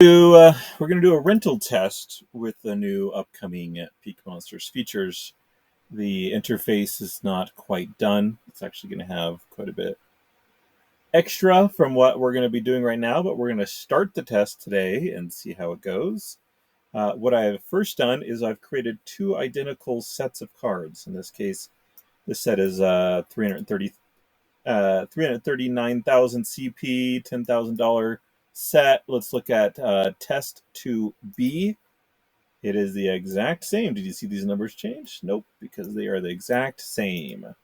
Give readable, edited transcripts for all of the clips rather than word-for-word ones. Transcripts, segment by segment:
We're going to do a rental test with the new upcoming PeakMonsters features. The interface is not quite done. It's actually going to have quite a bit extra from what we're going to be doing right now, but we're going to start the test today and see how it goes. What I have first done is I've created two identical sets of cards. In this case, this set is 339,000 CP, $10,000 set. Let's look at test 2B. It is the exact same. Did you see these numbers change? Nope, because they are the exact same.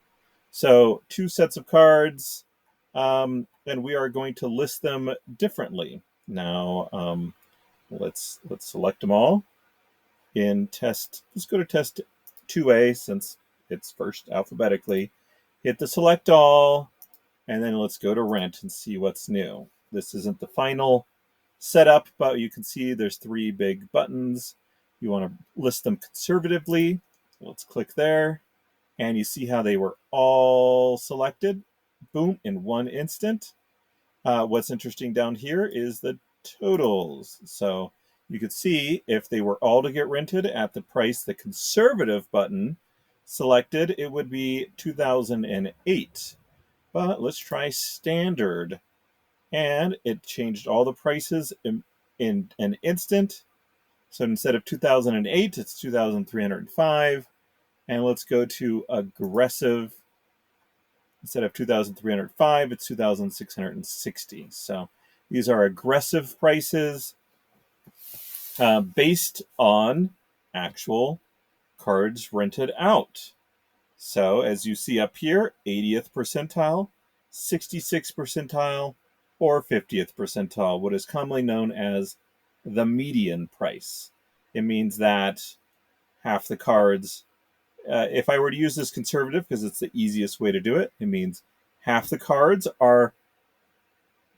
So two sets of cards, and we are going to list them differently. Now, let's select them all. In test, let's go to test 2A since it's first alphabetically. Hit the select all, and then let's go to rent and see what's new. This isn't the final setup, but you can see there's three big buttons. You want to list them conservatively. Let's click there, and you see how they were all selected. Boom, in one instant. What's interesting down here is the totals. So you could see if they were all to get rented at the price the conservative button selected, it would be 2008. But let's try standard. And it changed all the prices in an instant. So instead of 2008, it's 2,305. And let's go to aggressive. Instead of 2,305, it's 2,660. So these are aggressive prices based on actual cards rented out. So as you see up here, 80th percentile, 66th percentile, or 50th percentile, what is commonly known as the median price. It means that half the cards, if I were to use this conservative, because it's the easiest way to do it, it means half the cards are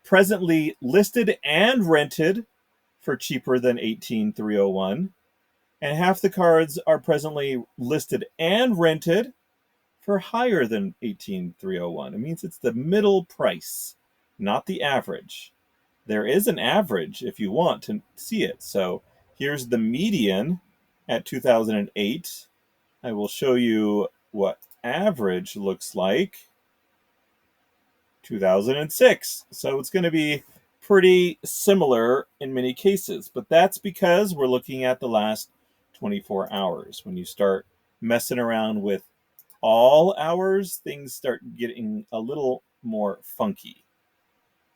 presently listed and rented for cheaper than 18,301, and half the cards are presently listed and rented for higher than 18,301. It means it's the middle price, not the average. There is an average if you want to see it. So here's the median at 2008. I will show you what average looks like. 2006. So it's going to be pretty similar in many cases, but that's because we're looking at the last 24 hours. When you start messing around with all hours, things start getting a little more funky.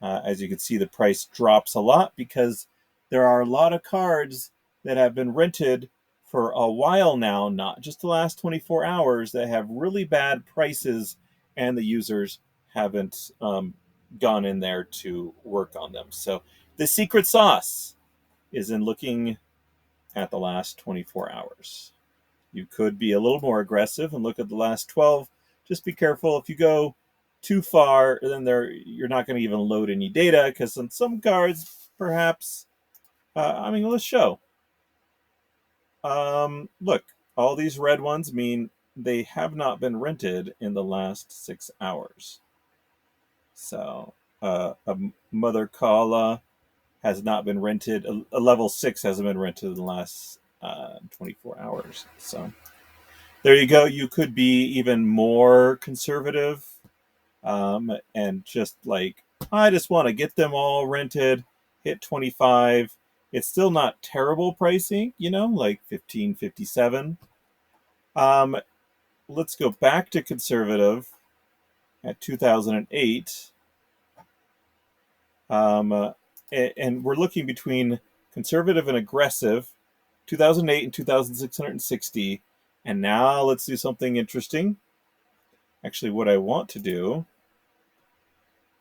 As you can see, the price drops a lot because there are a lot of cards that have been rented for a while now, not just the last 24 hours, that have really bad prices, and the users haven't gone in there to work on them. So the secret sauce is in looking at the last 24 hours. You could be a little more aggressive and look at the last 12. Just be careful. If you go too far, then you're not going to even load any data, because on some cards, perhaps, let's show. Look, all these red ones mean they have not been rented in the last 6 hours. So a Mother Kala has not been rented. A level 6 hasn't been rented in the last 24 hours. So there you go. You could be even more conservative, and just like, I just want to get them all rented, hit 25. It's still not terrible pricing, like 15.57. Let's go back to conservative at 2008. And we're looking between conservative and aggressive, 2008 and 2,660. And now let's do something interesting. Actually, what I want to do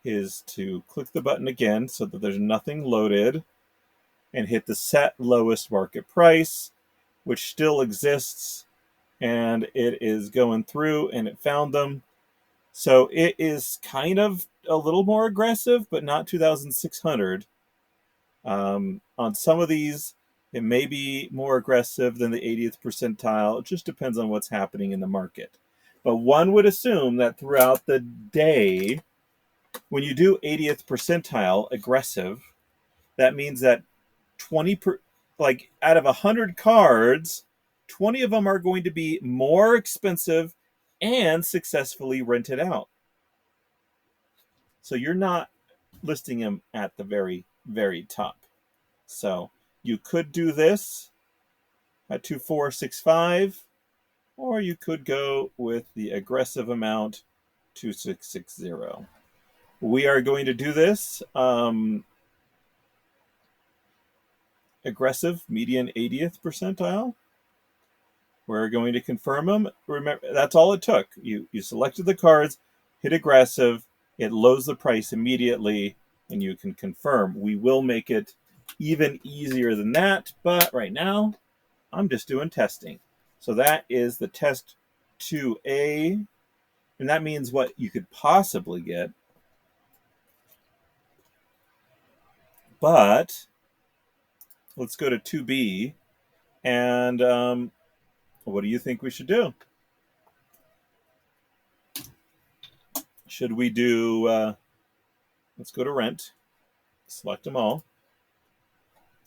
is to click the button again so that there's nothing loaded, and hit the set lowest market price, which still exists, and it is going through, and it found them. So it is kind of a little more aggressive, but not 2,600. On some of these, it may be more aggressive than the 80th percentile. It just depends on what's happening in the market. But one would assume that throughout the day, when you do 80th percentile aggressive, that means that like out of 100 cards, 20 of them are going to be more expensive and successfully rented out. So you're not listing them at the very, very top. So you could do this at 2465, or you could go with the aggressive amount 2660. We are going to do this aggressive median 80th percentile. We're going to confirm them. Remember, that's all it took. You selected the cards, hit aggressive, it loads the price immediately, and you can confirm. We will make it even easier than that, but right now, I'm just doing testing. So that is the test 2A, and that means what you could possibly get. But let's go to 2B, and what do you think we should do? Should we do, let's go to rent, select them all.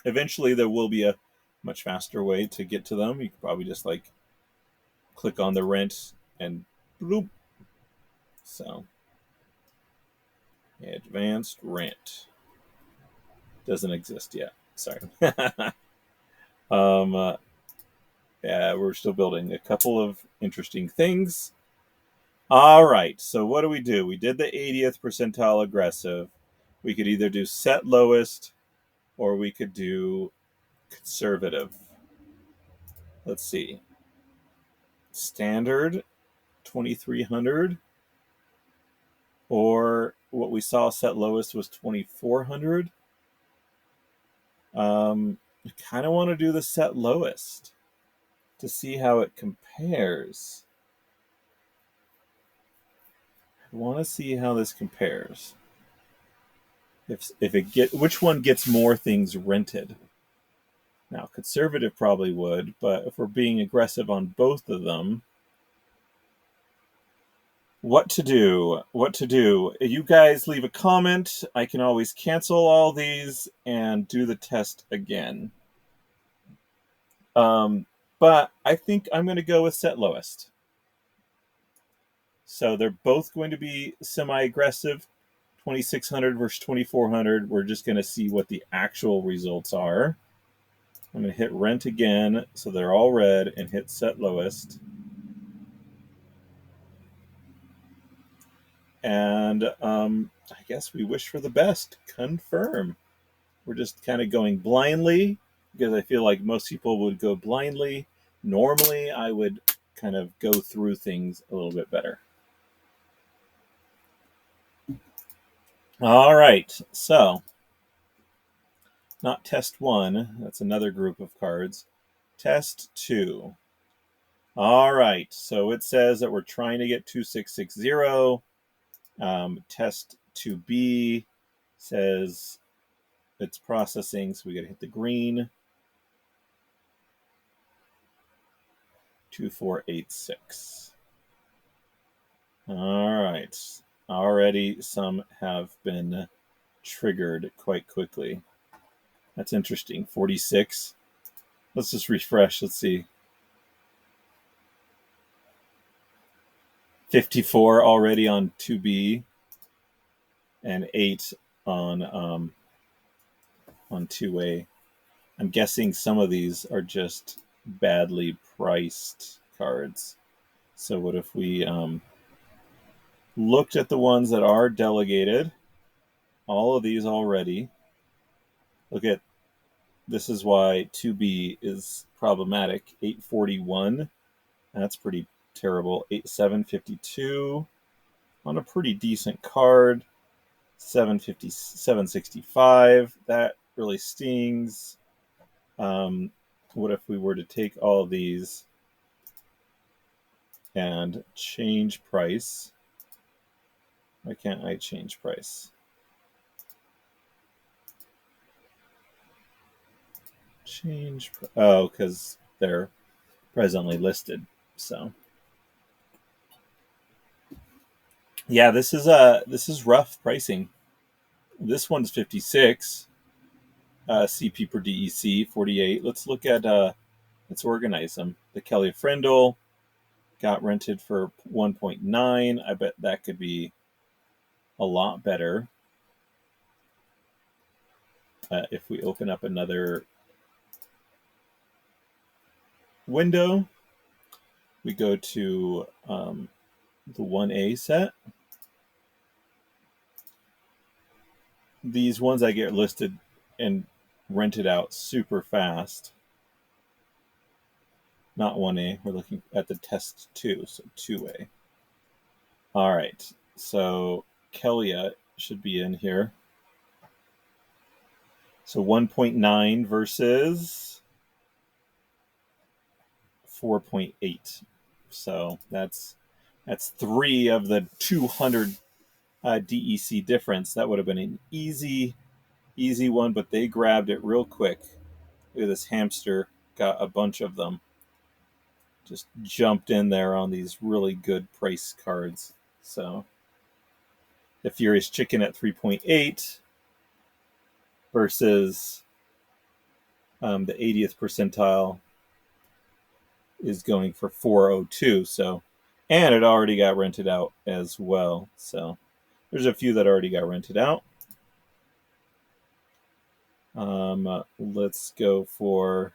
Eventually there will be a much faster way to get to them. You could probably just like click on the rent and bloop. So advanced rent doesn't exist yet. Sorry. Yeah, we're still building a couple of interesting things. All right, so what do? We did the 80th percentile aggressive. We could either do set lowest or we could do conservative. Let's see. Standard 2300, or what we saw set lowest was 2400. I kind of want to do the set lowest to see how it compares. I want to see how this compares. Which one gets more things rented? Now, conservative probably would, but if we're being aggressive on both of them, what to do? You guys leave a comment. I can always cancel all these and do the test again. But I think I'm going to go with set lowest. So they're both going to be semi-aggressive, 2600 versus 2400. We're just going to see what the actual results are. I'm going to hit rent again, so they're all red, and hit set lowest. And I guess we wish for the best. Confirm. We're just kind of going blindly, because I feel like most people would go blindly. Normally, I would kind of go through things a little bit better. All right, so not test 1. That's another group of cards. Test 2. All right, so it says that we're trying to get 2660. Test 2B says it's processing, so we got to hit the green. 2486. All right. Already some have been triggered quite quickly. That's interesting. 46. Let's just refresh. Let's see. 54 already on 2B, and 8 on 2A. I'm guessing some of these are just badly priced cards. So what if we looked at the ones that are delegated? All of these already. Look at, this is why 2B is problematic. 841. That's pretty terrible. 752 on a pretty decent card. 765. That really stings. What if we were to take all of these and change price? Why can't I change price? Oh, because they're presently listed. So yeah, this is rough pricing. This one's 56. CP per DEC, 48. Let's look at, let's organize them. The Kelly Frindle got rented for 1.9. I bet that could be a lot better. If we open up another window, we go to the 1A set. These ones I get listed and rented out super fast. Not 1A, we're looking at the test 2, so 2A. All right, so Kelia should be in here. So 1.9 versus 4.8. So that's 3 of the 200 DEC difference. That would have been an easy one, but they grabbed it real quick. Look at this hamster, got a bunch of them. Just jumped in there on these really good price cards. So the Furious Chicken at 3.8 versus the 80th percentile is going for 402. So, and it already got rented out as well. So there's a few that already got rented out. Let's go for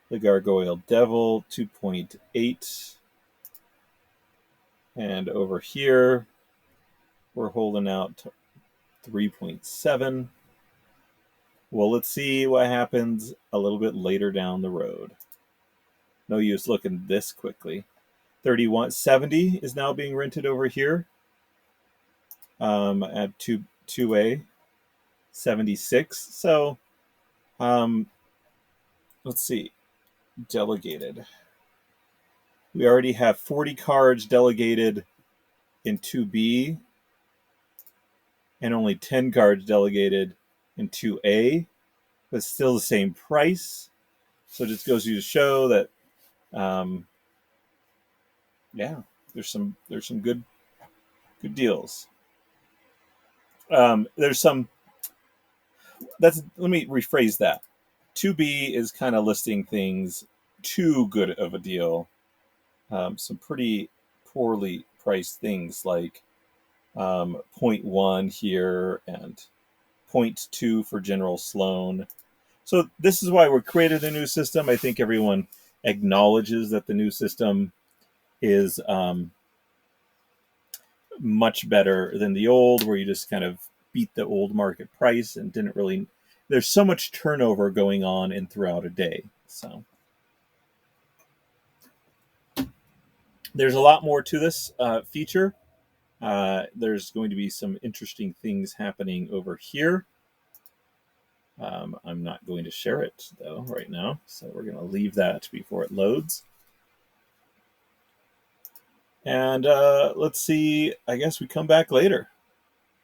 the Gargoyle Devil, 2.8. And over here, we're holding out 3.7. Well, let's see what happens a little bit later down the road. No use looking this quickly. 3170 is now being rented over here at 2A. 76. So, let's see. Delegated. We already have 40 cards delegated in 2B and only 10 cards delegated in 2A, but still the same price. So it just goes to show that, yeah, there's some good deals. There's some. Let me rephrase that. 2B is kind of listing things too good of a deal. Some pretty poorly priced things like 0.1 here and 0.2 for General Sloan. So this is why we created a new system. I think everyone acknowledges that the new system is much better than the old, where you just kind of beat the old market price and didn't really. There's so much turnover going on in throughout a day. So there's a lot more to this feature. There's going to be some interesting things happening over here. I'm not going to share it, though, right now. So we're going to leave that before it loads. And let's see. I guess we come back later.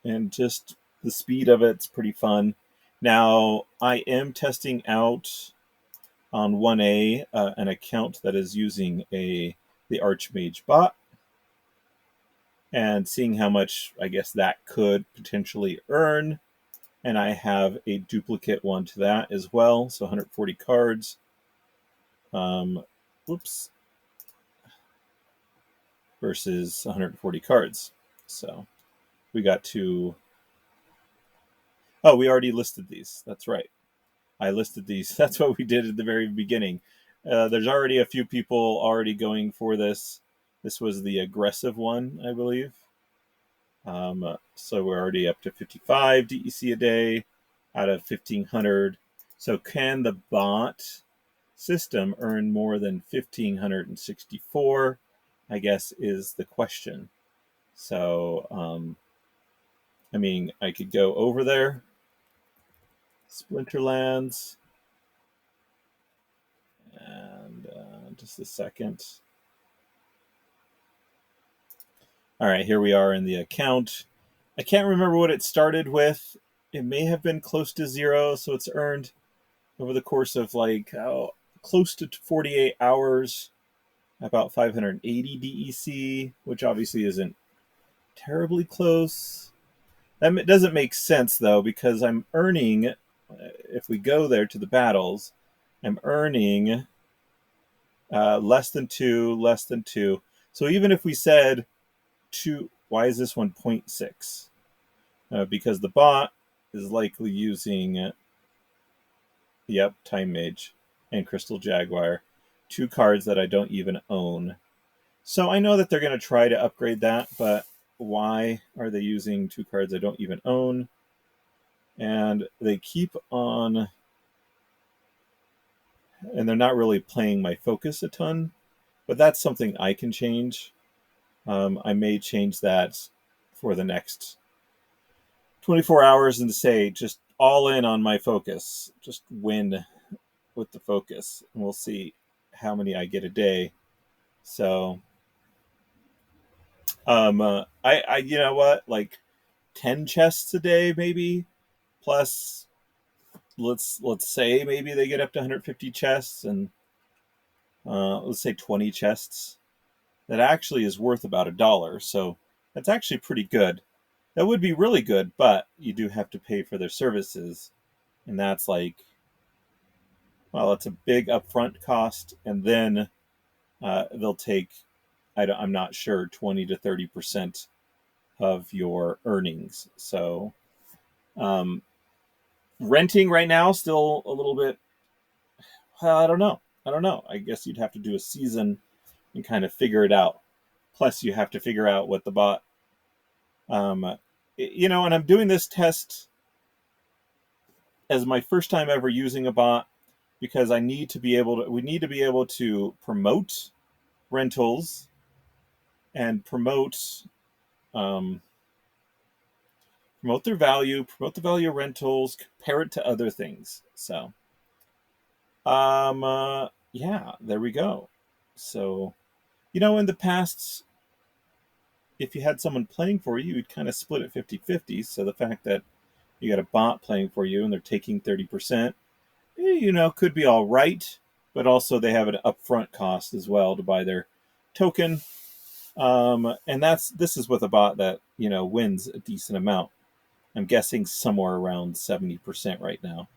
And just the speed of it's pretty fun. Now, I am testing out on 1A an account that is using the Archmage bot and seeing how much, I guess, that could potentially earn. And I have a duplicate one to that as well. So 140 cards. Whoops. Versus 140 cards. So we got to. Oh, we already listed these. That's right. I listed these. That's what we did at the very beginning. There's already a few people already going for this. This was the aggressive one, I believe. So we're already up to 55 DEC a day out of 1,500. So can the bot system earn more than 1,564? I guess is the question. So, I mean, I could go over there. Splinterlands. And just a second. All right, here we are in the account. I can't remember what it started with. It may have been close to 0, so it's earned over the course of close to 48 hours, about 580 DEC, which obviously isn't terribly close. That doesn't make sense, though, because I'm earning if we go there to the battles, I'm earning less than 2, less than 2. So even if we said 2, why is this one 0.6? Because the bot is likely using, yep, Time Mage and Crystal Jaguar, 2 cards that I don't even own. So I know that they're going to try to upgrade that, but why are they using 2 cards I don't even own? And they keep on, and they're not really playing my focus a ton, but that's something I can change. I may change that for the next 24 hours and say just all in on my focus, just win with the focus, and we'll see how many I get a day. So, I you know what, like 10 chests a day maybe, plus let's say maybe they get up to 150 chests, and let's say 20 chests. That actually is worth about $1. So that's actually pretty good. That would be really good, but you do have to pay for their services, and that's like, well, it's a big upfront cost, and then they'll take, I'm not sure, 20 to 30% of your earnings. So renting right now still a little bit. Well, I don't know. I guess you'd have to do a season and kind of figure it out. Plus, you have to figure out what the bot. And I'm doing this test as my first time ever using a bot, because I need to be able to. We need to be able to promote rentals and um, promote promote the value of rentals, compare it to other things. So, yeah, there we go. So, in the past, if you had someone playing for you, you'd kind of split it 50-50. So the fact that you got a bot playing for you and they're taking 30%, could be all right. But also they have an upfront cost as well to buy their token. And this is with a bot that, wins a decent amount. I'm guessing somewhere around 70% right now,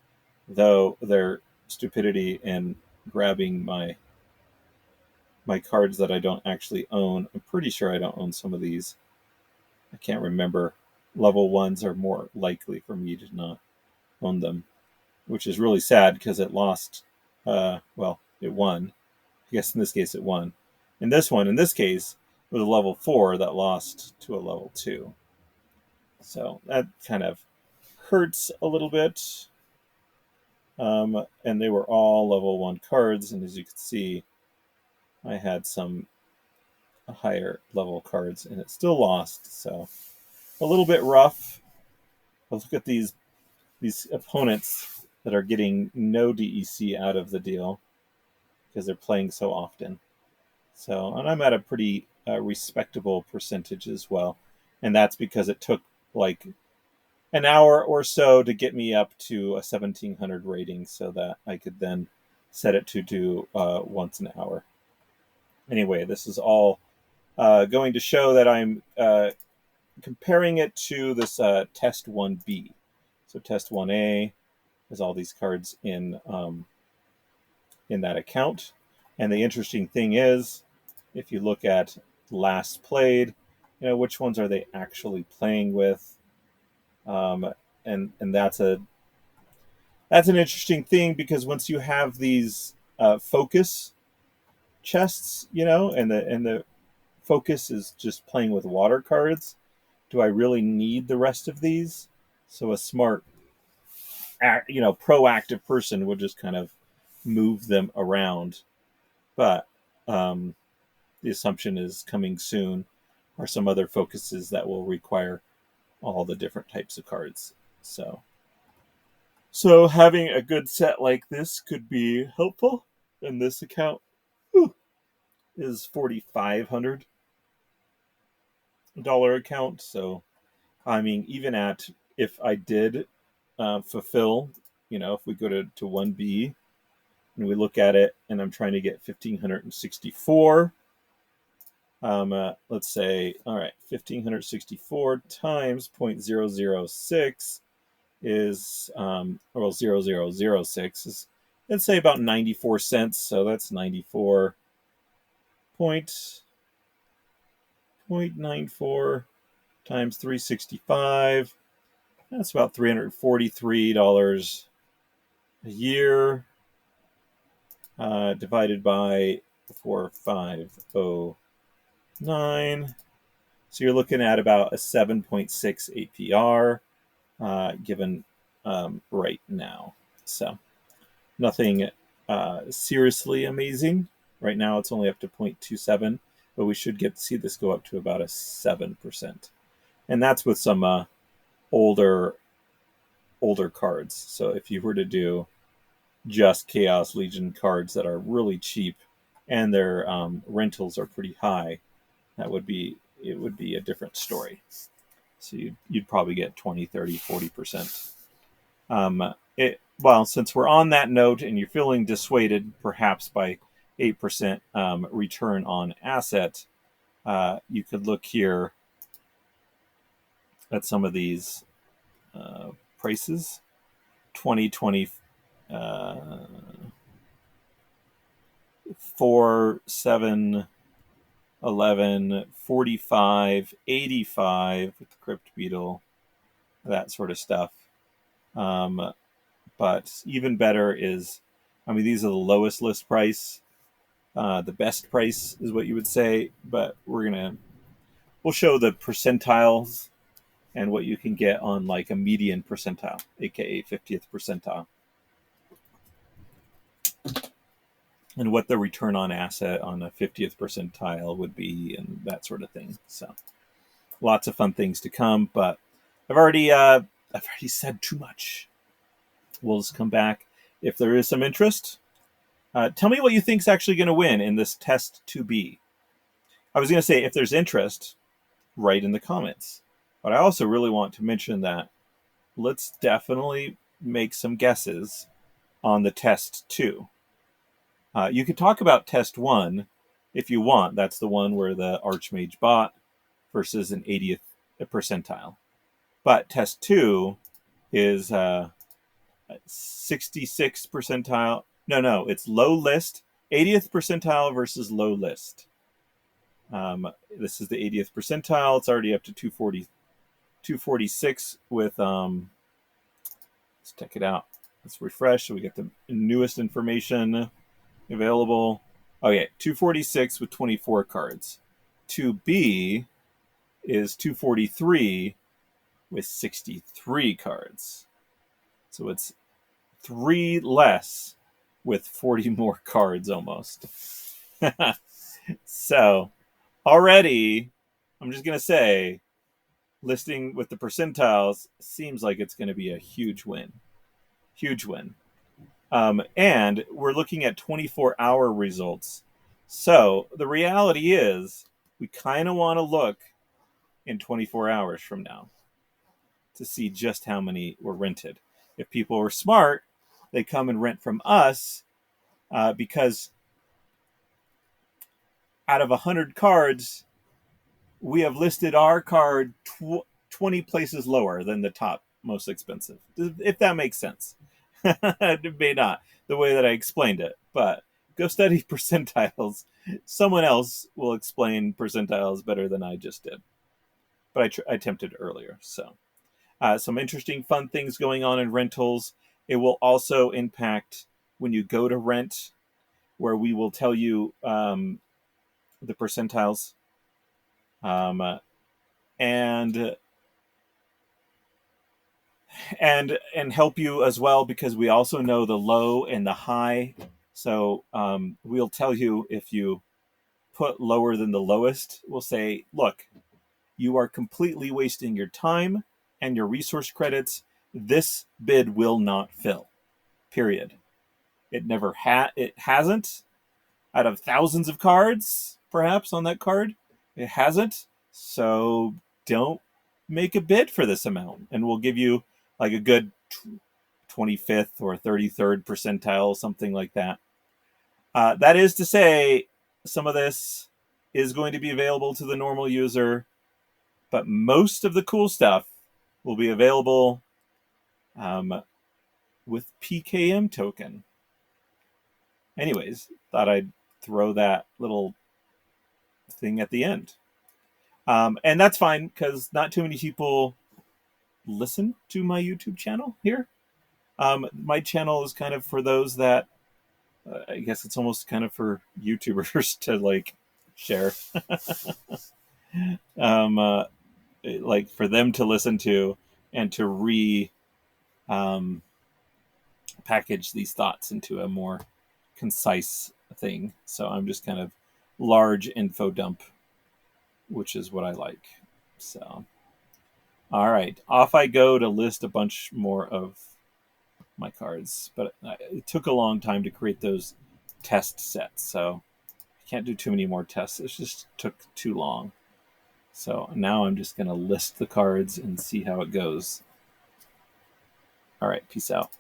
though their stupidity in grabbing my cards that I don't actually own. I'm pretty sure I don't own some of these. I can't remember. Level 1s are more likely for me to not own them, which is really sad because it lost. It won. I guess in this case it won. In this case, was a level 4 that lost to a level 2. So that kind of hurts a little bit. And they were all level 1 cards, and as you can see, I had some higher level cards, and it still lost. So a little bit rough. But look at these opponents that are getting no DEC out of the deal because they're playing so often. So, and I'm at a pretty respectable percentage as well, and that's because it took like an hour or so to get me up to a 1700 rating, so that I could then set it to do once an hour. Anyway, this is all going to show that I'm comparing it to this test 1B. So test 1A has all these cards in that account. And the interesting thing is, if you look at last played, which ones are they actually playing with? And that's an interesting thing, because once you have these focus chests, and the focus is just playing with water cards, do I really need the rest of these? So a smart, proactive person would just kind of move them around. But the assumption is coming soon are some other focuses that will require all the different types of cards. So having a good set like this could be helpful. And this account is $4,500 account. So I mean, even if I did fulfill, if we go to 1B and we look at it, and I'm trying to get 1,564. Let's say, all right, 1,564 times 0.006 is, well, 0006 is, let's say, about 94 cents. So that's 94.94 times 365. That's about $343 a year, divided by 4509. So you're looking at about a 7.6 APR given right now. So nothing seriously amazing. Right now it's only up to 0.27, but we should get to see this go up to about a 7%. And that's with some older cards. So if you were to do just Chaos Legion cards that are really cheap and their rentals are pretty high, it would be a different story. So you'd probably get 20, 30, 40%. Well, since we're on that note and you're feeling dissuaded perhaps by 8% return on asset, you could look here at some of these prices. 2020 4, 7, 11, 45, 85 with the Crypt Beetle, that sort of stuff. But even better is, I mean, these are the lowest list price. The best price is what you would say, but we'll show the percentiles and what you can get on like a median percentile, aka 50th percentile, and what the return on asset on a 50th percentile would be, and that sort of thing. So lots of fun things to come, but I've already said too much. We'll just come back if there is some interest. Tell me what you think is actually going to win in this test 2B. I was going to say, if there's interest, write in the comments. But I also really want to mention that let's definitely make some guesses on the test 2. You could talk about test 1 if you want. That's the one where the Archmage bot versus an 80th percentile. But test 2 is 66 percentile. No, it's low list. 80th percentile versus low list. This is the 80th percentile. It's already up to 246 with, let's check it out. Let's refresh so we get the newest information available. Okay, 246 with 24 cards. 2B is 243 with 63 cards. So it's 3 less with 40 more cards almost. So already, I'm just going to say, listing with the percentiles seems like it's going to be a huge win. Huge win. And we're looking at 24-hour results. So the reality is we kind of want to look in 24 hours from now to see just how many were rented. If people were smart, they come and rent from us because out of 100 cards, we have listed our card 20 places lower than the top most expensive, if that makes sense. It may not, the way that I explained it, but go study percentiles. Someone else will explain percentiles better than I just did, but I attempted earlier. So some interesting, fun things going on in rentals. It will also impact when you go to rent, where we will tell you the percentiles, and help you as well, because we also know the low and the high. So we'll tell you if you put lower than the lowest, we'll say, look, you are completely wasting your time and your resource credits. This bid will not fill. Period. It hasn't. Out of thousands of cards, perhaps, on that card, it hasn't. So don't make a bid for this amount, and we'll give you like a good 25th or 33rd percentile, something like that. That is to say, some of this is going to be available to the normal user, but most of the cool stuff will be available with PKM token. Anyways, thought I'd throw that little thing at the end. And that's fine because not too many people listen to my YouTube channel here. My channel is kind of for those that I guess it's almost kind of for YouTubers to like share, um, uh, like for them to listen to and to um, package these thoughts into a more concise thing. So I'm just kind of large info dump, which is what I like. So, all right, off I go to list a bunch more of my cards, but it took a long time to create those test sets, so I can't do too many more tests. It just took too long. So now I'm just going to list the cards and see how it goes. All right, peace out.